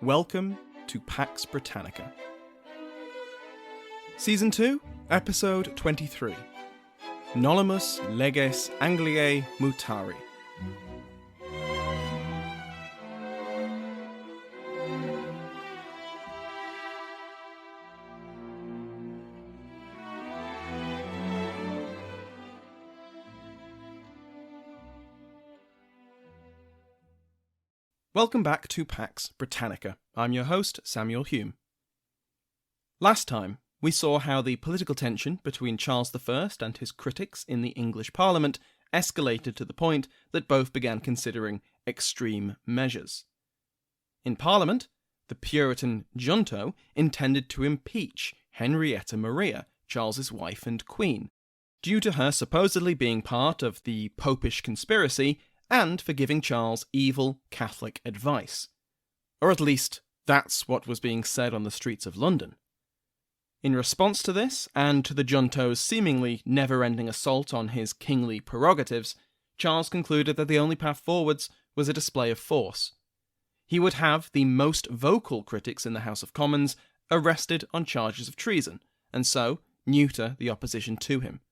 Welcome to Pax Britannica. Season 2, Episode 23. Nolumus leges Angliae Mutari. Welcome back to Pax Britannica. I'm your host, Samuel Hume. Last time, we saw how the political tension between Charles I and his critics in the English Parliament escalated to the point that both began considering extreme measures. In Parliament, the Puritan junto intended to impeach Henrietta Maria, Charles's wife and queen, due to her supposedly being part of the popish conspiracy and for giving Charles evil Catholic advice. Or at least, that's what was being said on the streets of London. In response to this, and to the junto's seemingly never-ending assault on his kingly prerogatives, Charles concluded that the only path forwards was a display of force. He would have the most vocal critics in the House of Commons arrested on charges of treason, and so neuter the opposition to him.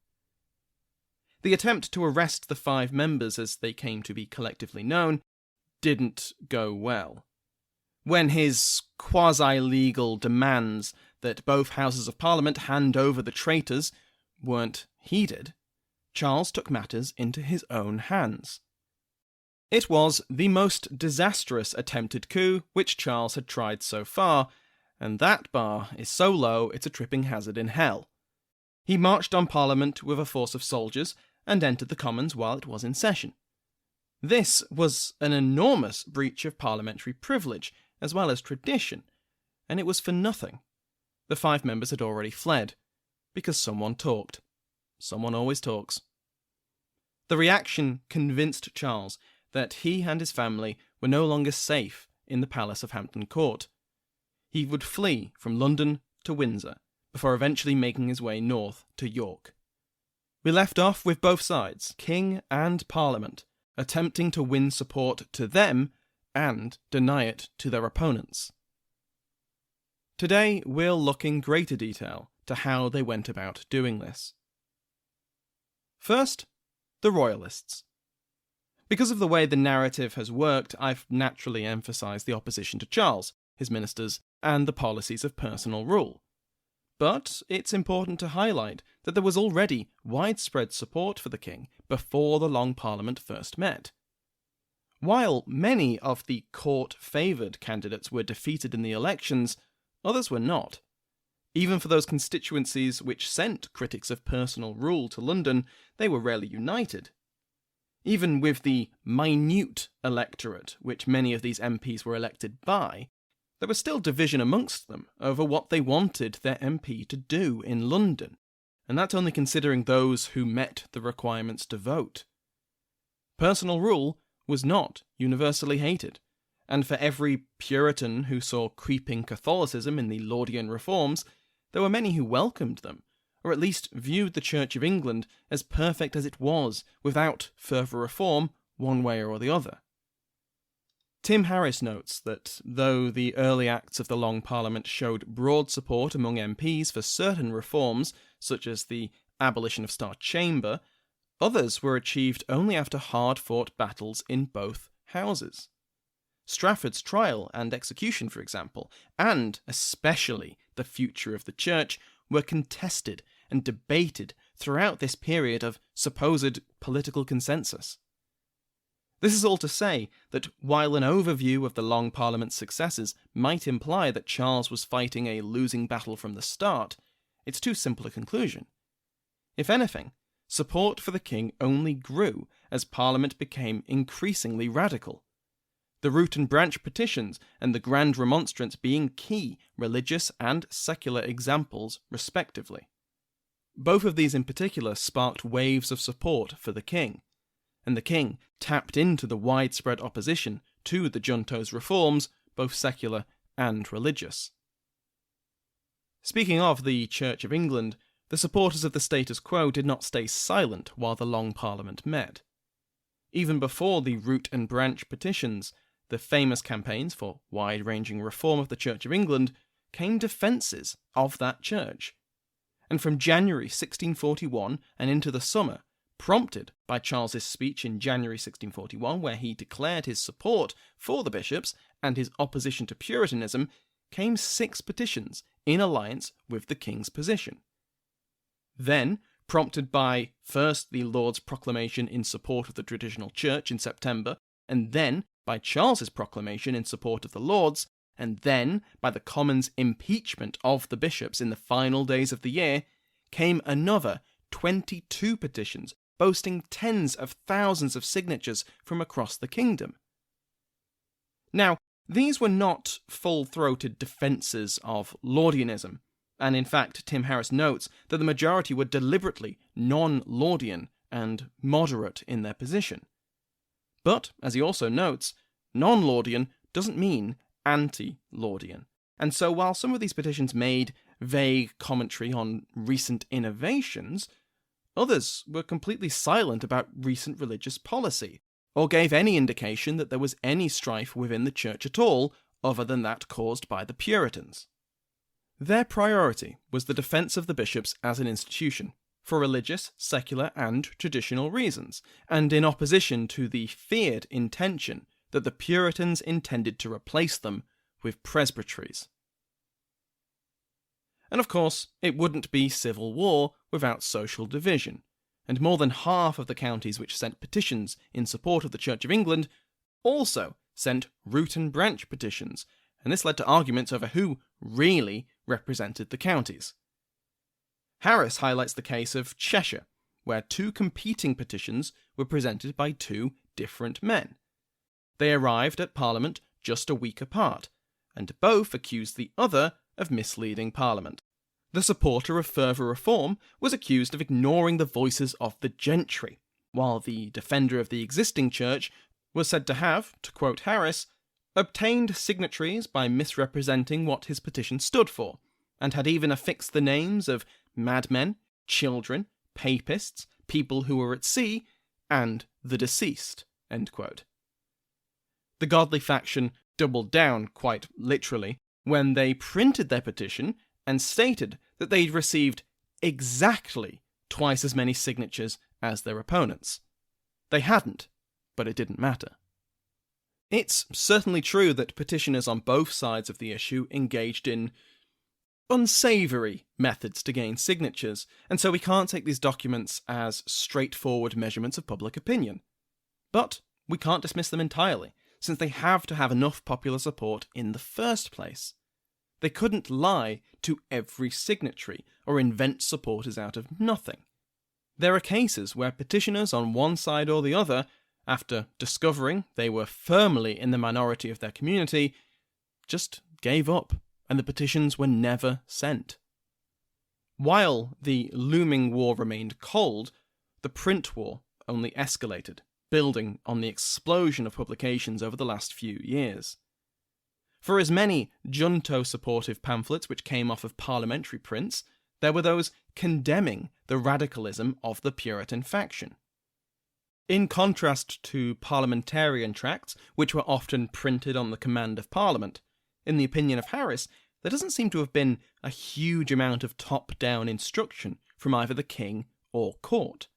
The attempt to arrest the 5 members, as they came to be collectively known, didn't go well. When his quasi-legal demands that both Houses of Parliament hand over the traitors weren't heeded, Charles took matters into his own hands. It was the most disastrous attempted coup which Charles had tried so far, and that bar is so low it's a tripping hazard in hell. He marched on Parliament with a force of soldiers and entered the Commons while it was in session. This was an enormous breach of parliamentary privilege, as well as tradition, and it was for nothing. The 5 members had already fled, because someone talked. Someone always talks. The reaction convinced Charles that he and his family were no longer safe in the Palace of Hampton Court. He would flee from London to Windsor, before eventually making his way north to York. We left off with both sides, King and Parliament, attempting to win support to them and deny it to their opponents. Today, we'll look in greater detail to how they went about doing this. First, the Royalists. Because of the way the narrative has worked, I've naturally emphasised the opposition to Charles, his ministers, and the policies of personal rule. But it's important to highlight that there was already widespread support for the king before the Long Parliament first met. While many of the court-favoured candidates were defeated in the elections, others were not. Even for those constituencies which sent critics of personal rule to London, they were rarely united. Even with the minute electorate which many of these MPs were elected by, there was still division amongst them over what they wanted their MP to do in London, and that's only considering those who met the requirements to vote. Personal rule was not universally hated, and for every Puritan who saw creeping Catholicism in the Laudian reforms, there were many who welcomed them, or at least viewed the Church of England as perfect as it was, without further reform one way or the other. Tim Harris notes that though the early acts of the Long Parliament showed broad support among MPs for certain reforms, such as the abolition of Star Chamber, others were achieved only after hard-fought battles in both houses. Strafford's trial and execution, for example, and especially the future of the Church, were contested and debated throughout this period of supposed political consensus. This is all to say that while an overview of the Long Parliament's successes might imply that Charles was fighting a losing battle from the start, it's too simple a conclusion. If anything, support for the king only grew as Parliament became increasingly radical. The Root and Branch Petitions and the Grand Remonstrance being key religious and secular examples, respectively. Both of these in particular sparked waves of support for the king, and the king tapped into the widespread opposition to the junto's reforms, both secular and religious. Speaking of the Church of England, the supporters of the status quo did not stay silent while the Long Parliament met. Even before the Root and Branch Petitions, the famous campaigns for wide-ranging reform of the Church of England, came defences of that church. And from January 1641 and into the summer, prompted by Charles's speech in January 1641, where he declared his support for the bishops and his opposition to Puritanism, came 6 petitions in alliance with the king's position. Then, prompted by first the Lord's proclamation in support of the traditional church in September, and then by Charles's proclamation in support of the Lords, and then by the Commons' impeachment of the bishops in the final days of the year, came another 22 petitions boasting tens of thousands of signatures from across the kingdom. Now, these were not full-throated defences of Laudianism, and in fact Tim Harris notes that the majority were deliberately non-Laudian and moderate in their position. But, as he also notes, non-Laudian doesn't mean anti-Laudian, and so while some of these petitions made vague commentary on recent innovations, others were completely silent about recent religious policy, or gave any indication that there was any strife within the church at all, other than that caused by the Puritans. Their priority was the defence of the bishops as an institution, for religious, secular, and traditional reasons, and in opposition to the feared intention that the Puritans intended to replace them with presbyteries. And of course, it wouldn't be civil war without social division, and more than half of the counties which sent petitions in support of the Church of England also sent root and branch petitions, and this led to arguments over who really represented the counties. Harris highlights the case of Cheshire, where 2 competing petitions were presented by 2 different men. They arrived at Parliament just a week apart, and both accused the other of misleading Parliament. The supporter of further reform was accused of ignoring the voices of the gentry, while the defender of the existing church was said to have, to quote Harris, obtained signatories by misrepresenting what his petition stood for, and had even affixed the names of madmen, children, papists, people who were at sea, and the deceased. End quote. The godly faction doubled down, quite literally, when they printed their petition and stated that they'd received exactly twice as many signatures as their opponents. They hadn't, but it didn't matter. It's certainly true that petitioners on both sides of the issue engaged in unsavoury methods to gain signatures, and so we can't take these documents as straightforward measurements of public opinion. But we can't dismiss them entirely, since they have to have enough popular support in the first place. They couldn't lie to every signatory or invent supporters out of nothing. There are cases where petitioners on one side or the other, after discovering they were firmly in the minority of their community, just gave up, and the petitions were never sent. While the looming war remained cold, the print war only escalated, building on the explosion of publications over the last few years. For as many junto-supportive pamphlets which came off of parliamentary prints, there were those condemning the radicalism of the Puritan faction. In contrast to parliamentarian tracts, which were often printed on the command of Parliament, in the opinion of Harris, there doesn't seem to have been a huge amount of top-down instruction from either the king or court.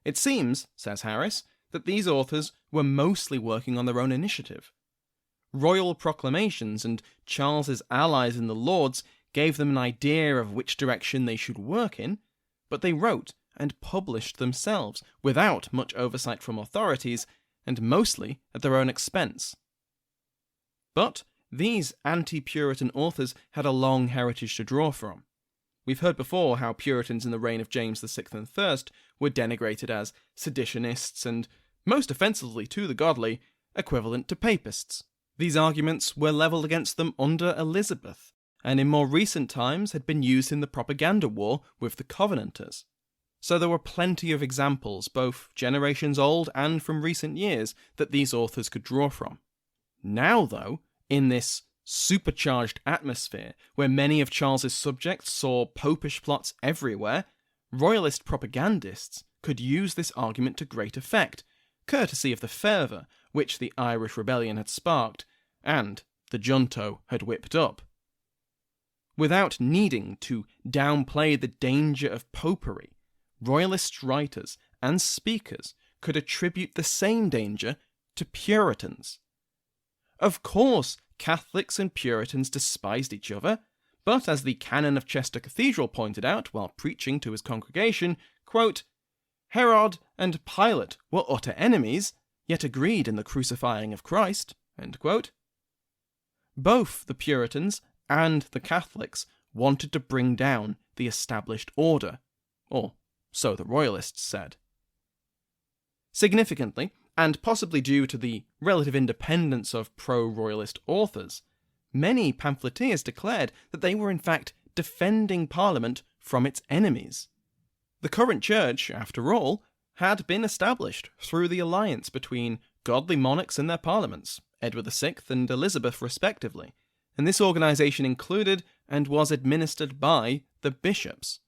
It seems, says Harris, that these authors were mostly working on their own initiative. Royal proclamations and Charles's allies in the Lords gave them an idea of which direction they should work in, but they wrote and published themselves without much oversight from authorities, and mostly at their own expense. But these anti-Puritan authors had a long heritage to draw from. We've heard before how Puritans in the reign of James VI and I were denigrated as seditionists and, most offensively to the godly, equivalent to papists. These arguments were levelled against them under Elizabeth, and in more recent times had been used in the propaganda war with the Covenanters. So there were plenty of examples, both generations old and from recent years, that these authors could draw from. Now, though, in this supercharged atmosphere, where many of Charles's subjects saw popish plots everywhere, royalist propagandists could use this argument to great effect, courtesy of the fervour which the Irish rebellion had sparked, and the junto had whipped up. Without needing to downplay the danger of popery, Royalist writers and speakers could attribute the same danger to Puritans. Of course, Catholics and Puritans despised each other, but as the canon of Chester Cathedral pointed out while preaching to his congregation, quote, Herod and Pilate were utter enemies, yet agreed in the crucifying of Christ. End quote. Both the Puritans and the Catholics wanted to bring down the established order, or so the Royalists said. Significantly, and possibly due to the relative independence of pro-Royalist authors, many pamphleteers declared that they were in fact defending Parliament from its enemies. The current church, after all, had been established through the alliance between godly monarchs and their parliaments, Edward VI and Elizabeth respectively, and this organisation included and was administered by the bishops.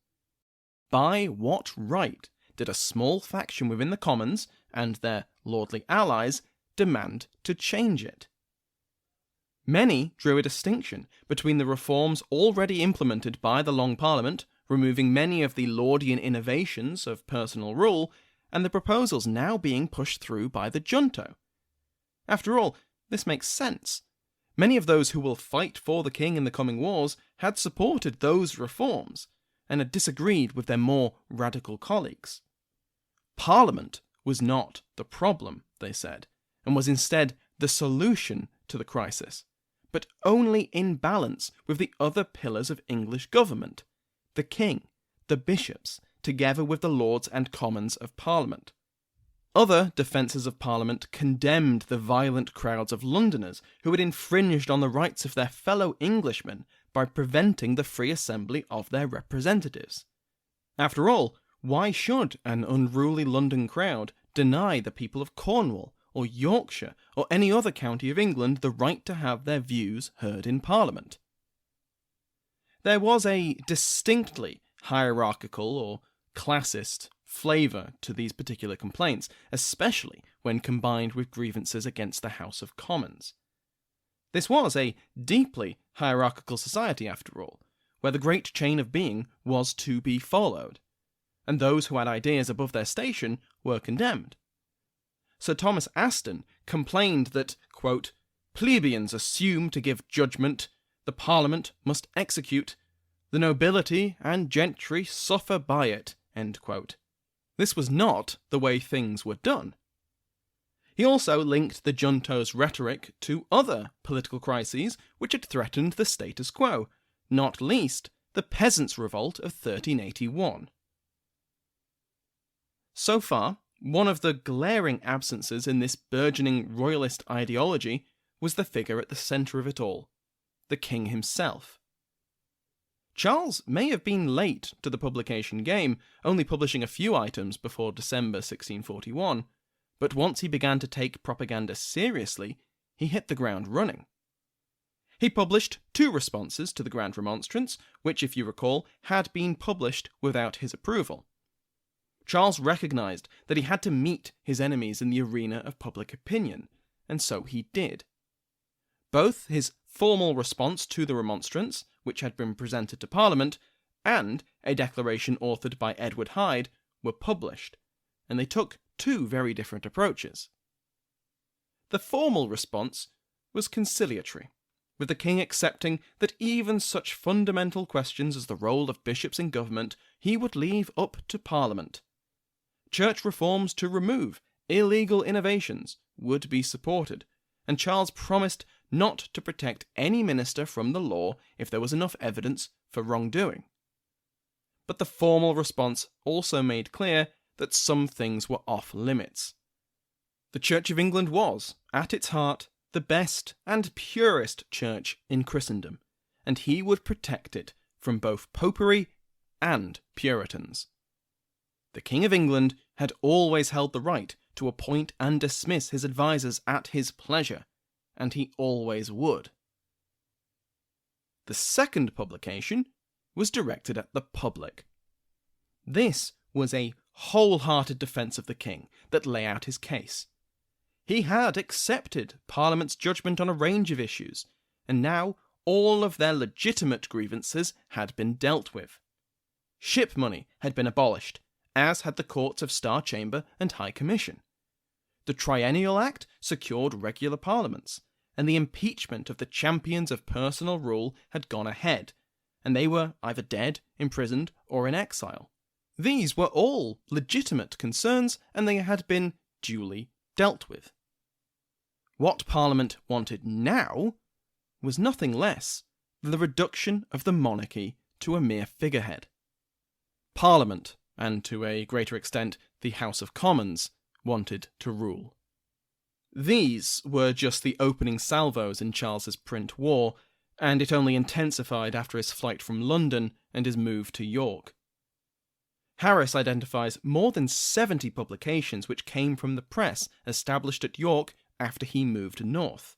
By what right did a small faction within the Commons and their lordly allies demand to change it? Many drew a distinction between the reforms already implemented by the Long Parliament, removing many of the Laudian innovations of personal rule, and the proposals now being pushed through by the junto. After all, this makes sense. Many of those who will fight for the king in the coming wars had supported those reforms, and had disagreed with their more radical colleagues. Parliament was not the problem, they said, and was instead the solution to the crisis, but only in balance with the other pillars of English government, the king, the bishops, together with the Lords and Commons of Parliament. Other defences of Parliament condemned the violent crowds of Londoners who had infringed on the rights of their fellow Englishmen by preventing the free assembly of their representatives. After all, why should an unruly London crowd deny the people of Cornwall or Yorkshire or any other county of England the right to have their views heard in Parliament? There was a distinctly hierarchical or classist flavour to these particular complaints, especially when combined with grievances against the House of Commons. This was a deeply hierarchical society, after all, where the great chain of being was to be followed, and those who had ideas above their station were condemned. Sir Thomas Aston complained that, quote, plebeians assume to give judgment, the Parliament must execute, the nobility and gentry suffer by it, end quote. This was not the way things were done. He also linked the junto's rhetoric to other political crises which had threatened the status quo, not least the Peasants' Revolt of 1381. So far, one of the glaring absences in this burgeoning royalist ideology was the figure at the centre of it all, the king himself. Charles may have been late to the publication game, only publishing a few items before December 1641, but once he began to take propaganda seriously, he hit the ground running. He published 2 responses to the Grand Remonstrance, which, if you recall, had been published without his approval. Charles recognised that he had to meet his enemies in the arena of public opinion, and so he did. Both his formal response to the Remonstrance, which had been presented to Parliament, and a declaration authored by Edward Hyde were published, and they took 2 very different approaches. The formal response was conciliatory, with the king accepting that even such fundamental questions as the role of bishops in government he would leave up to Parliament. Church reforms to remove illegal innovations would be supported, and Charles promised not to protect any minister from the law if there was enough evidence for wrongdoing. But the formal response also made clear that some things were off limits. The Church of England was, at its heart, the best and purest church in Christendom, and he would protect it from both popery and Puritans. The King of England had always held the right to appoint and dismiss his advisers at his pleasure, and he always would. The second publication was directed at the public. This was a wholehearted defence of the king that lay out his case, He had accepted Parliament's judgment on a range of issues, and now all of their legitimate grievances had been dealt with. Ship money had been abolished, as had the courts of Star Chamber and High Commission. The Triennial Act secured regular parliaments, and the impeachment of the champions of personal rule had gone ahead, and they were either dead, imprisoned, or in exile. These were all legitimate concerns, and they had been duly dealt with. What Parliament wanted now was nothing less than the reduction of the monarchy to a mere figurehead. Parliament, and to a greater extent the House of Commons, wanted to rule. These were just the opening salvos in Charles's print war, and it only intensified after his flight from London and his move to York. Harris identifies more than 70 publications which came from the press established at York after he moved north.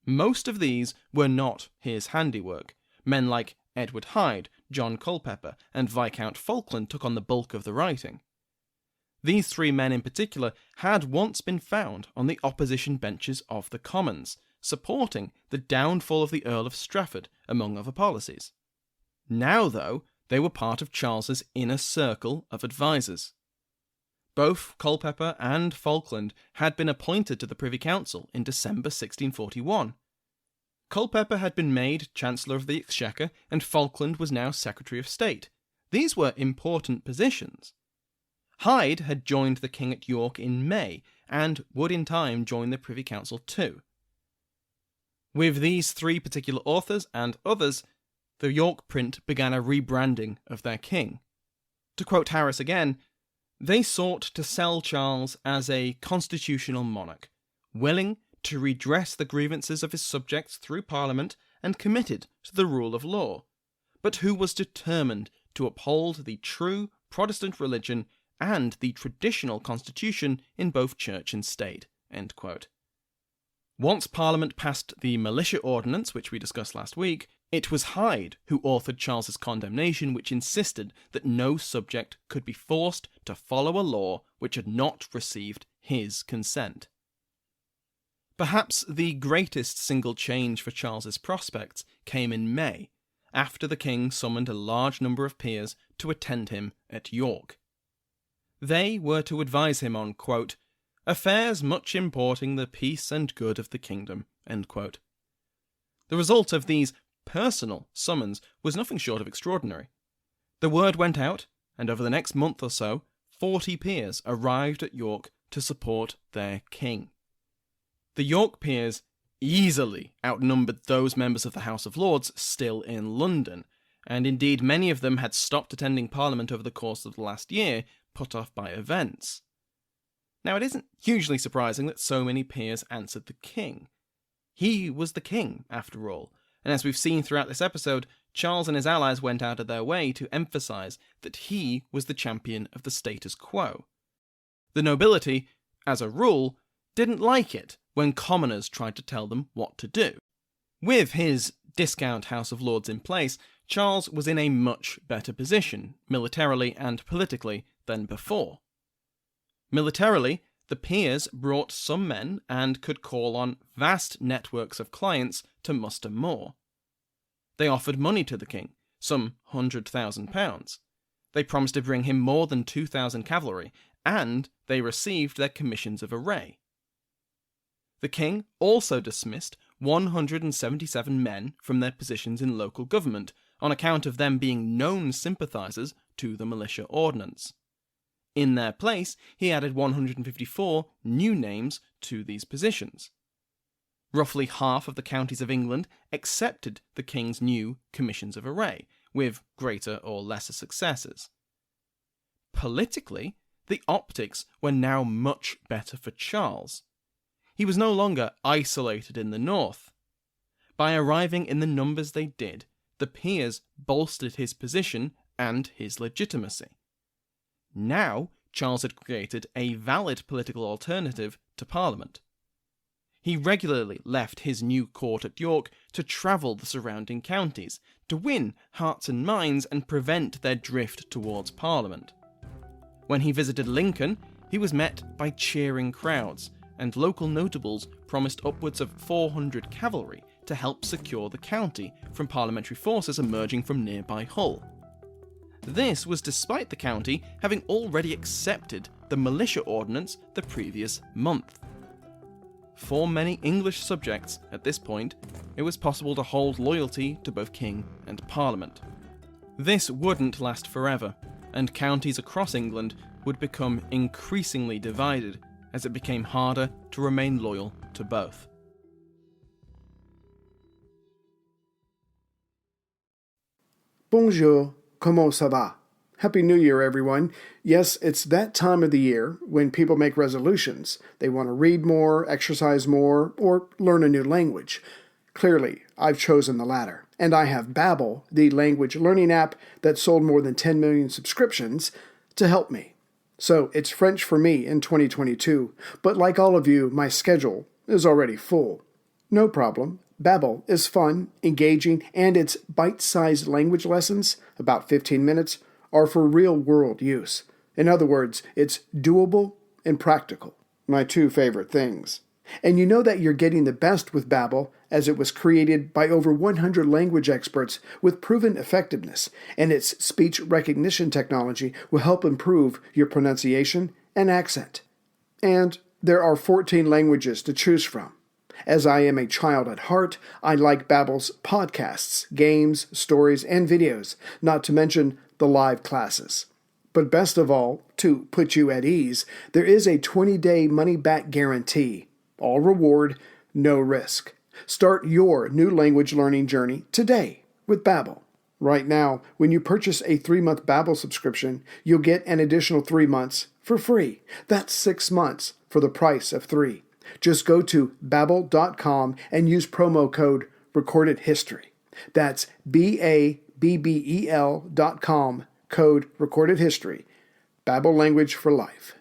Most of these were not his handiwork. Men like Edward Hyde, John Culpeper, and Viscount Falkland took on the bulk of the writing. These three men in particular had once been found on the opposition benches of the Commons, supporting the downfall of the Earl of Strafford, among other policies. Now, though, they were part of Charles's inner circle of advisers. Both Culpeper and Falkland had been appointed to the Privy Council in December 1641. Culpeper had been made Chancellor of the Exchequer, and Falkland was now Secretary of State. These were important positions. Hyde had joined the king at York in May, and would in time join the Privy Council too. With these three particular authors and others, the York print began a rebranding of their king. To quote Harris again, they sought to sell Charles as a constitutional monarch, willing to redress the grievances of his subjects through Parliament and committed to the rule of law, but who was determined to uphold the true Protestant religion and the traditional constitution in both church and state. End quote. Once Parliament passed the Militia Ordinance, which we discussed last week, it was Hyde who authored Charles's condemnation, which insisted that no subject could be forced to follow a law which had not received his consent. Perhaps the greatest single change for Charles's prospects came in May, after the king summoned a large number of peers to attend him at York. They were to advise him on, quote, affairs much importing the peace and good of the kingdom, end quote. The result of these personal summons was nothing short of extraordinary. The word went out, and over the next month or so, 40 peers arrived at York to support their king. The York peers easily outnumbered those members of the House of Lords still in London, and indeed many of them had stopped attending Parliament over the course of the last year, put off by events. Now, it isn't hugely surprising that so many peers answered the king. He was the king, after all, and as we've seen throughout this episode, Charles and his allies went out of their way to emphasise that he was the champion of the status quo. The nobility, as a rule, didn't like it when commoners tried to tell them what to do. With his discount House of Lords in place, Charles was in a much better position, militarily and politically, than before. Militarily, the peers brought some men and could call on vast networks of clients to muster more. They offered money to the king, some £100,000. They promised to bring him more than 2,000 cavalry, and they received their commissions of array. The king also dismissed 177 men from their positions in local government on account of them being known sympathisers to the Militia Ordinance. In their place, he added 154 new names to these positions. Roughly half of the counties of England accepted the king's new commissions of array, with greater or lesser successes. Politically, the optics were now much better for Charles. He was no longer isolated in the north. By arriving in the numbers they did, the peers bolstered his position and his legitimacy. Now, Charles had created a valid political alternative to Parliament. He regularly left his new court at York to travel the surrounding counties, to win hearts and minds and prevent their drift towards Parliament. When he visited Lincoln, he was met by cheering crowds, and local notables promised upwards of 400 cavalry to help secure the county from parliamentary forces emerging from nearby Hull. This was despite the county having already accepted the militia ordinance the previous month. For many English subjects, at this point, it was possible to hold loyalty to both king and parliament. This wouldn't last forever, and counties across England would become increasingly divided as it became harder to remain loyal to both. Bonjour, comment ça va? Happy New Year, everyone. Yes, it's that time of the year when people make resolutions. They want to read more, exercise more, or learn a new language. Clearly, I've chosen the latter. And I have Babble, the language learning app that sold more than 10 million subscriptions, to help me. So it's French for me in 2022, but like all of you, my schedule is already full. No problem. Babble is fun, engaging, and its bite-sized language lessons, about 15 minutes, are for real-world use. In other words, it's doable and practical. My two favorite things. And you know that you're getting the best with Babble, as it was created by over 100 language experts with proven effectiveness, and its speech recognition technology will help improve your pronunciation and accent. And there are 14 languages to choose from. As I am a child at heart, I like Babble's podcasts, games, stories, and videos, not to mention the live classes. But best of all, to put you at ease, there is a 20-day money-back guarantee. All reward, no risk. Start your new language learning journey today with Babble. Right now, when you purchase a 3-month Babble subscription, you'll get an additional 3 months for free. That's 6 months for the price of 3. Just go to Babble.com and use promo code RecordedHistory. That's BABBEL.com, code RecordedHistory. Babble language for life.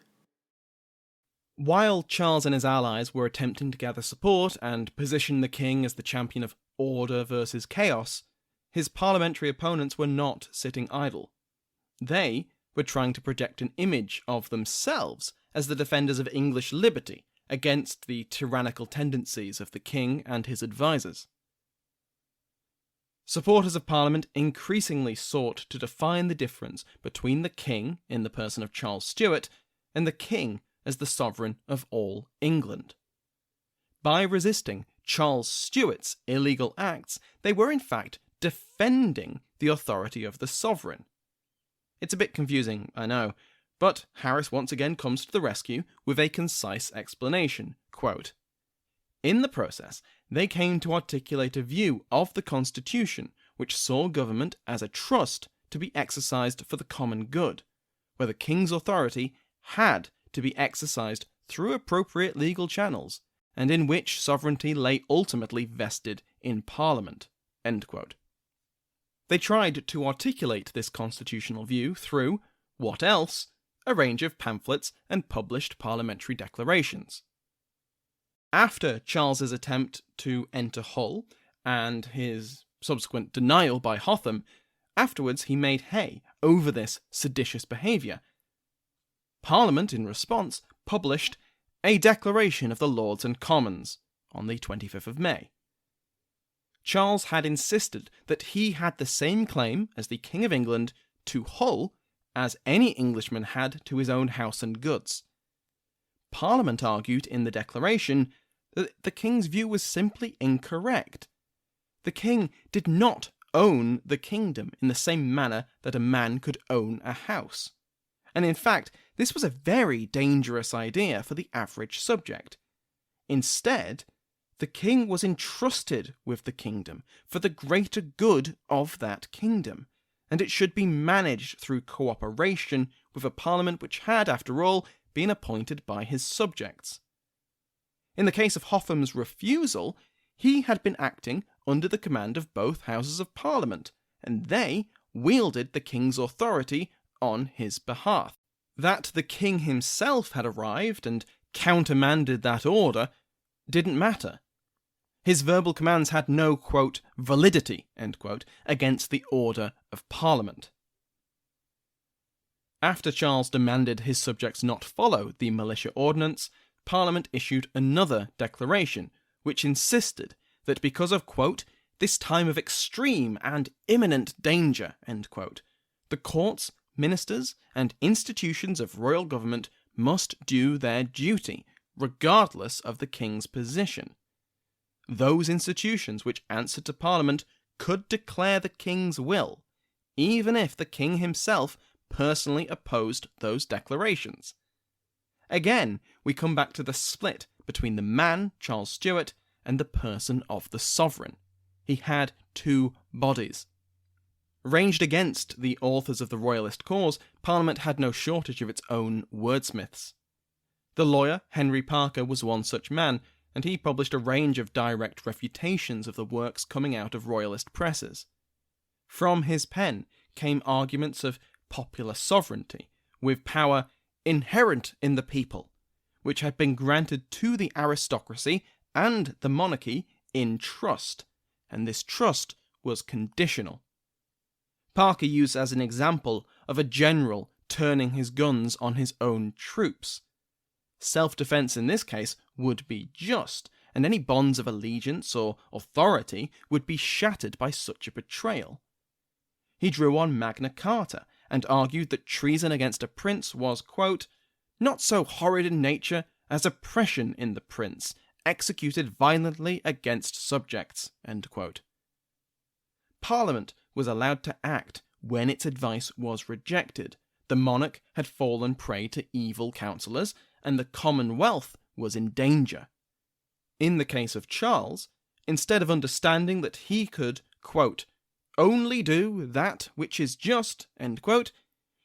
While Charles and his allies were attempting to gather support and position the king as the champion of order versus chaos, his parliamentary opponents were not sitting idle. They were trying to project an image of themselves as the defenders of English liberty against the tyrannical tendencies of the king and his advisers. Supporters of Parliament increasingly sought to define the difference between the king, in the person of Charles Stuart, and the king as the sovereign of all England. By resisting Charles Stuart's illegal acts, they were in fact defending the authority of the sovereign. It's a bit confusing, I know, but Harris once again comes to the rescue with a concise explanation. Quote, "In the process, they came to articulate a view of the Constitution which saw government as a trust to be exercised for the common good, where the king's authority had to be exercised through appropriate legal channels, and in which sovereignty lay ultimately vested in Parliament." End quote. They tried to articulate this constitutional view through, what else, a range of pamphlets and published parliamentary declarations. After Charles's attempt to enter Hull, and his subsequent denial by Hotham, afterwards he made hay over this seditious behaviour. Parliament, in response, published a Declaration of the Lords and Commons on the 25th of May. Charles had insisted that he had the same claim as the King of England to Hull as any Englishman had to his own house and goods. Parliament argued in the Declaration that the king's view was simply incorrect. The king did not own the kingdom in the same manner that a man could own a house. And in fact, this was a very dangerous idea for the average subject. Instead, the king was entrusted with the kingdom for the greater good of that kingdom, and it should be managed through cooperation with a parliament which had, after all, been appointed by his subjects. In the case of Hotham's refusal, he had been acting under the command of both houses of parliament, and they wielded the king's authority on his behalf. That the king himself had arrived and countermanded that order didn't matter. His verbal commands had no, quote, validity, end quote, against the order of Parliament. After Charles demanded his subjects not follow the militia ordinance, Parliament issued another declaration, which insisted that because of, quote, this time of extreme and imminent danger, end quote, the courts, ministers, and institutions of royal government must do their duty, regardless of the king's position. Those institutions which answered to Parliament could declare the king's will, even if the king himself personally opposed those declarations. Again, we come back to the split between the man, Charles Stuart, and the person of the sovereign. He had two bodies. Ranged against the authors of the Royalist cause, Parliament had no shortage of its own wordsmiths. The lawyer Henry Parker was one such man, and he published a range of direct refutations of the works coming out of Royalist presses. From his pen came arguments of popular sovereignty, with power inherent in the people, which had been granted to the aristocracy and the monarchy in trust, and this trust was conditional. Parker used as an example of a general turning his guns on his own troops. Self-defense in this case would be just, and any bonds of allegiance or authority would be shattered by such a betrayal. He drew on Magna Carta and argued that treason against a prince was, quote, not so horrid in nature as oppression in the prince, executed violently against subjects, end quote. Parliament was allowed to act when its advice was rejected. The monarch had fallen prey to evil counsellors, and the Commonwealth was in danger. In the case of Charles, instead of understanding that he could, quote, only do that which is just, end quote,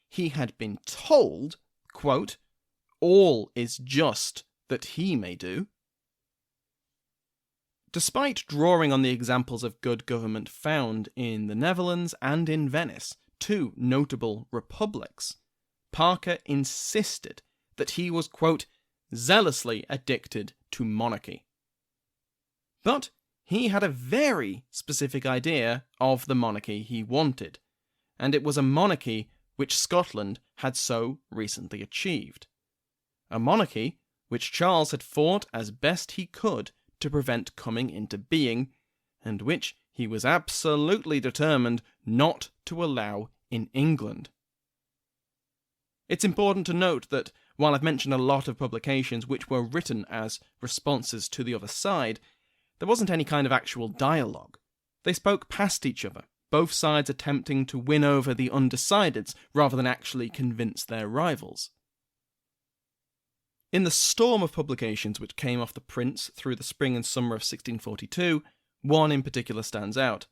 he had been told, quote, all is just that he may do. Despite drawing on the examples of good government found in the Netherlands and in Venice, two notable republics, Parker insisted that he was, quote, zealously addicted to monarchy. But he had a very specific idea of the monarchy he wanted, and it was a monarchy which Scotland had so recently achieved. A monarchy which Charles had fought as best he could to prevent coming into being, and which he was absolutely determined not to allow in England. It's important to note that while I've mentioned a lot of publications which were written as responses to the other side, there wasn't any kind of actual dialogue. They spoke past each other, both sides attempting to win over the undecideds rather than actually convince their rivals. In the storm of publications which came off the prince through the spring and summer of 1642, one in particular stands out.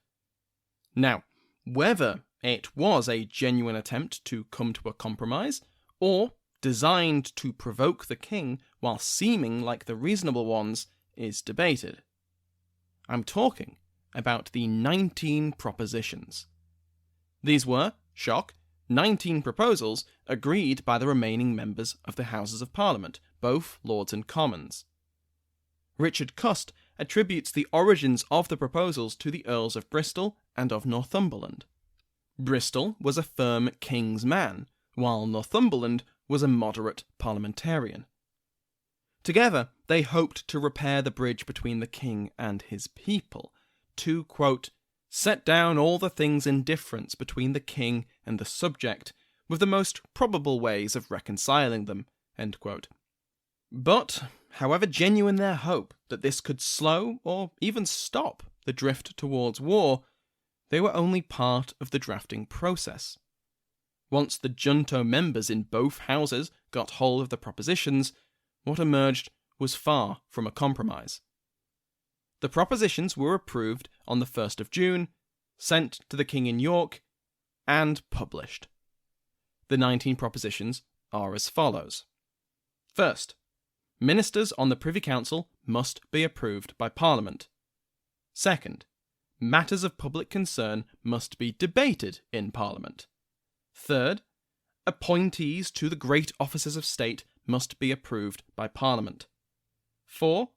Now, whether it was a genuine attempt to come to a compromise, or designed to provoke the king while seeming like the reasonable ones, is debated. I'm talking about the 19 propositions. These were, shock, 19 proposals agreed by the remaining members of the Houses of Parliament, both Lords and Commons. Richard Cust attributes the origins of the proposals to the Earls of Bristol and of Northumberland. Bristol was a firm king's man, while Northumberland was a moderate parliamentarian. Together, they hoped to repair the bridge between the king and his people, to, quote, set down all the things in difference between the king and the subject, with the most probable ways of reconciling them, end quote. But, however genuine their hope that this could slow or even stop the drift towards war, they were only part of the drafting process. Once the junto members in both houses got hold of the propositions, what emerged was far from a compromise. The propositions were approved on the 1st of June, sent to the King in York, and published. The 19 propositions are as follows. First, ministers on the Privy Council must be approved by Parliament. Second, matters of public concern must be debated in Parliament. Third, appointees to the great offices of state must be approved by Parliament. 4.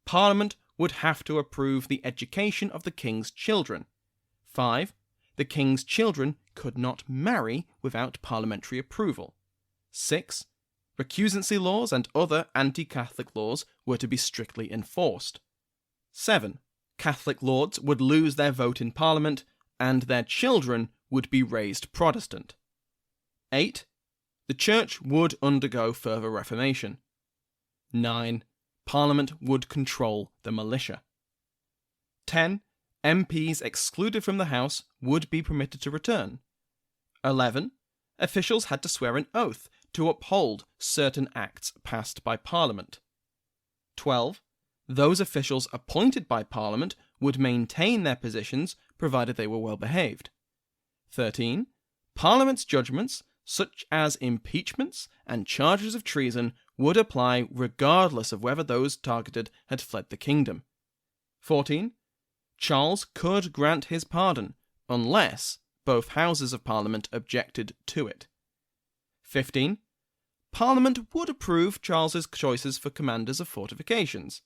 Parliament would have to approve the education of the king's children. 5. The king's children could not marry without parliamentary approval. 6. Recusancy laws and other anti-Catholic laws were to be strictly enforced. 7. Catholic lords would lose their vote in Parliament, and their children would be raised Protestant. 8. The Church would undergo further reformation. 9. Parliament would control the militia. 10. MPs excluded from the House would be permitted to return. 11. Officials had to swear an oath to uphold certain acts passed by Parliament. 12. Those officials appointed by Parliament would maintain their positions provided they were well behaved. 13. Parliament's judgments, such as impeachments and charges of treason, would apply regardless of whether those targeted had fled the kingdom. 14. Charles could grant his pardon, unless both Houses of Parliament objected to it. 15. Parliament would approve Charles's choices for commanders of fortifications.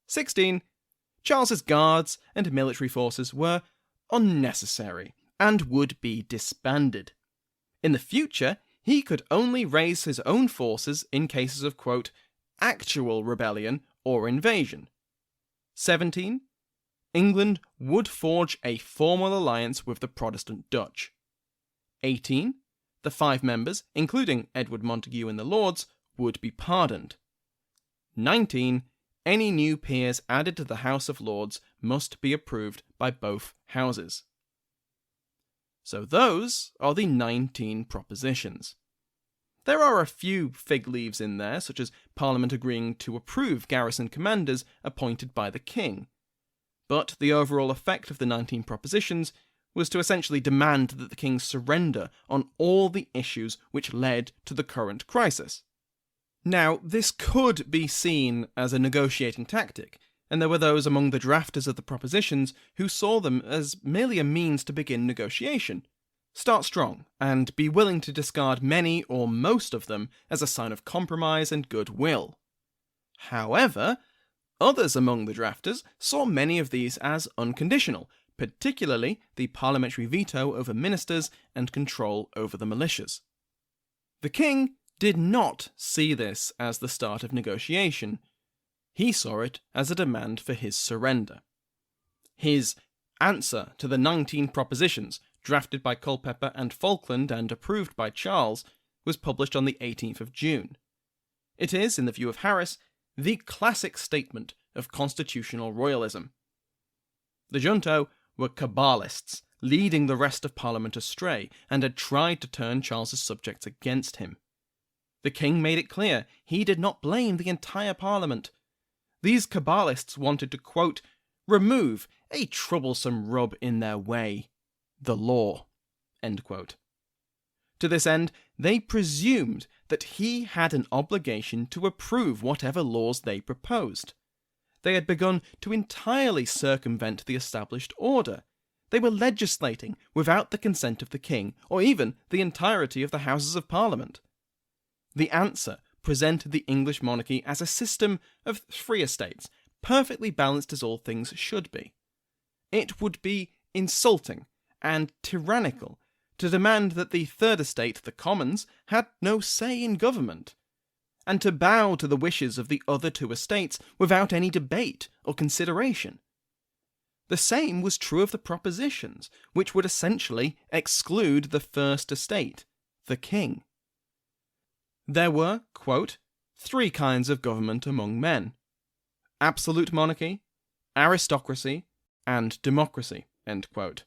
16. Charles's guards and military forces were unnecessary and would be disbanded. In the future, he could only raise his own forces in cases of, quote, actual rebellion or invasion. 17. England would forge a formal alliance with the Protestant Dutch. 18. The 5 members, including Edward Montagu and the Lords, would be pardoned. 19. Any new peers added to the House of Lords must be approved by both houses. So those are the 19 propositions. There are a few fig leaves in there, such as Parliament agreeing to approve garrison commanders appointed by the King. But the overall effect of the 19 propositions was to essentially demand that the King surrender on all the issues which led to the current crisis. Now, this could be seen as a negotiating tactic, and there were those among the drafters of the propositions who saw them as merely a means to begin negotiation. Start strong, and be willing to discard many or most of them as a sign of compromise and goodwill. However, others among the drafters saw many of these as unconditional, particularly the parliamentary veto over ministers and control over the militias. The King did not see this as the start of negotiation. He saw it as a demand for his surrender. His answer to the 19 propositions, drafted by Culpeper and Falkland and approved by Charles, was published on the 18th of June. It is, in the view of Harris, the classic statement of constitutional royalism. The junto were Cabalists, leading the rest of Parliament astray, and had tried to turn Charles's subjects against him. The King made it clear he did not blame the entire Parliament. These Cabalists wanted to, quote, remove a troublesome rub in their way, the law, end quote. To this end, they presumed that he had an obligation to approve whatever laws they proposed. They had begun to entirely circumvent the established order. They were legislating without the consent of the King, or even the entirety of the Houses of Parliament. The answer presented the English monarchy as a system of 3 estates, perfectly balanced as all things should be. It would be insulting and tyrannical to demand that the 3rd estate, the Commons, had no say in government, and to bow to the wishes of the other 2 estates without any debate or consideration. The same was true of the propositions, which would essentially exclude the 1st estate, the King. There were, quote, 3 kinds of government among men: absolute monarchy, aristocracy, and democracy, end quote.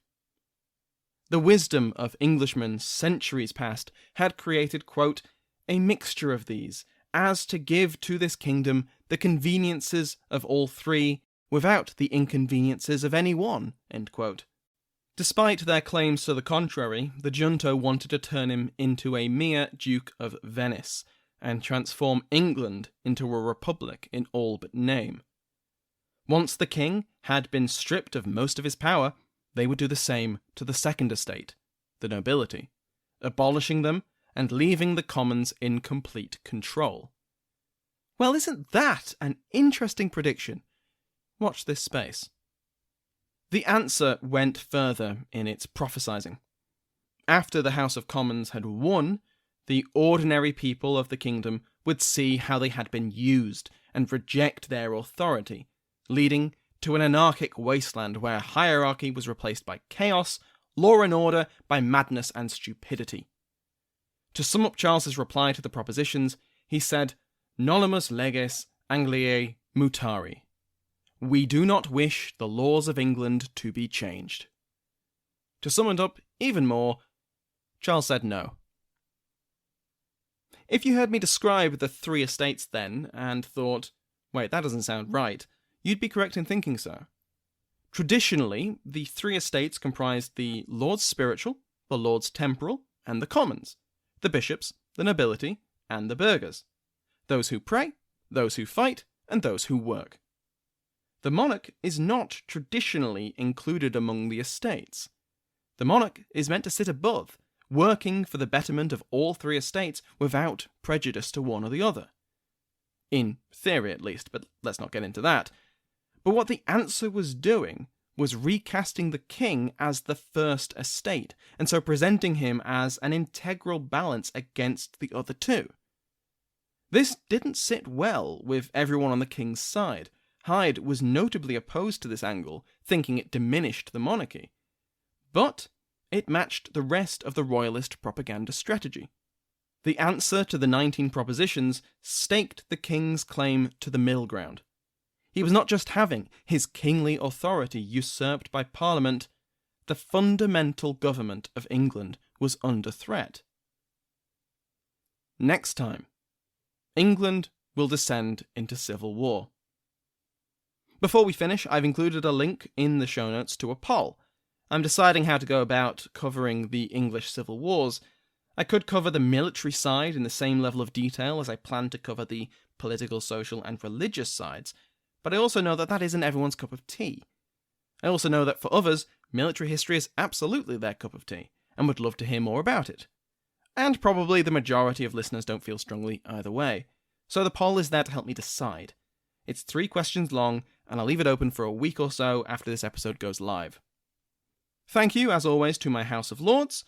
The wisdom of Englishmen centuries past had created, quote, a mixture of these, as to give to this kingdom the conveniences of all 3, without the inconveniences of any one, end quote. Despite their claims to the contrary, the junto wanted to turn him into a mere Duke of Venice, and transform England into a republic in all but name. Once the King had been stripped of most of his power, they would do the same to the 2nd estate, the nobility, abolishing them and leaving the Commons in complete control. Well, isn't that an interesting prediction? Watch this space. The answer went further in its prophesying. After the House of Commons had won, the ordinary people of the kingdom would see how they had been used and reject their authority, leading to an anarchic wasteland where hierarchy was replaced by chaos, law and order by madness and stupidity. To sum up Charles's reply to the propositions, he said, Nolumus leges Angliae Mutari. We do not wish the laws of England to be changed. To sum it up even more, Charles said no. If you heard me describe the three estates then, and thought, wait, that doesn't sound right, you'd be correct in thinking so. Traditionally, the three estates comprised the Lords Spiritual, the Lords Temporal, and the Commons, the bishops, the nobility, and the burghers, those who pray, those who fight, and those who work. The monarch is not traditionally included among the estates. The monarch is meant to sit above, working for the betterment of all three estates without prejudice to one or the other. In theory, at least, but let's not get into that. But what the answer was doing was recasting the king as the first estate, and so presenting him as an integral balance against the other two. This didn't sit well with everyone on the king's side. Hyde was notably opposed to this angle, thinking it diminished the monarchy. But it matched the rest of the Royalist propaganda strategy. The answer to the 19 propositions staked the king's claim to the middle ground. He was not just having his kingly authority usurped by Parliament, the fundamental government of England was under threat. Next time, England will descend into civil war. Before we finish, I've included a link in the show notes to a poll. I'm deciding how to go about covering the English civil wars. I could cover the military side in the same level of detail as I plan to cover the political, social, and religious sides, but I also know that that isn't everyone's cup of tea. I also know that for others, military history is absolutely their cup of tea, and would love to hear more about it. And probably the majority of listeners don't feel strongly either way, so the poll is there to help me decide. It's 3 questions long, and I'll leave it open for a week or so after this episode goes live. Thank you, as always, to my House of Lords,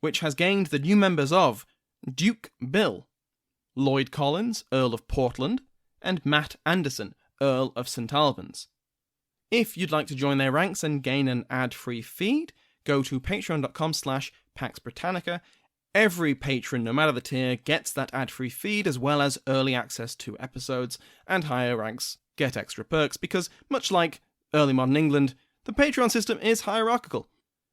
which has gained the new members of Duke Bill, Lloyd Collins, Earl of Portland, and Matt Anderson, Earl of St Albans. If you'd like to join their ranks and gain an ad-free feed, go to patreon.com/Pax Britannica. Every patron, no matter the tier, gets that ad-free feed as well as early access to episodes, and higher ranks get extra perks because, much like early modern England, the Patreon system is hierarchical.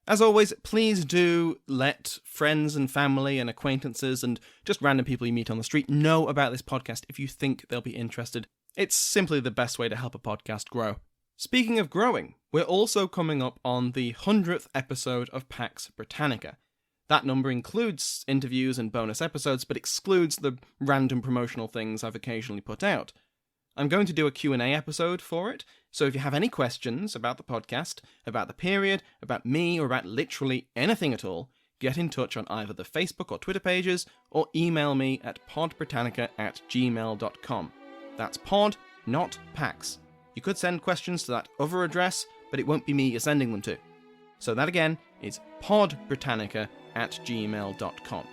As always, please do let friends and family and acquaintances and just random people you meet on the street know about this podcast if you think they'll be interested. It's simply the best way to help a podcast grow. Speaking of growing, we're also coming up on the 100th episode of Pax Britannica. That number includes interviews and bonus episodes, but excludes the random promotional things I've occasionally put out. I'm going to do a Q&A episode for it, so if you have any questions about the podcast, about the period, about me, or about literally anything at all, get in touch on either the Facebook or Twitter pages, or email me at podbritannica@gmail.com. That's pod, not Pax. You could send questions to that other address, but it won't be me you're sending them to. So that again is podbritannica@gmail.com.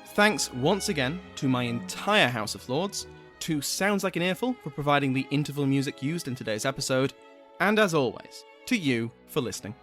Thanks once again to my entire House of Lords, to Sounds Like an Earful for providing the interval music used in today's episode, and as always, to you for listening.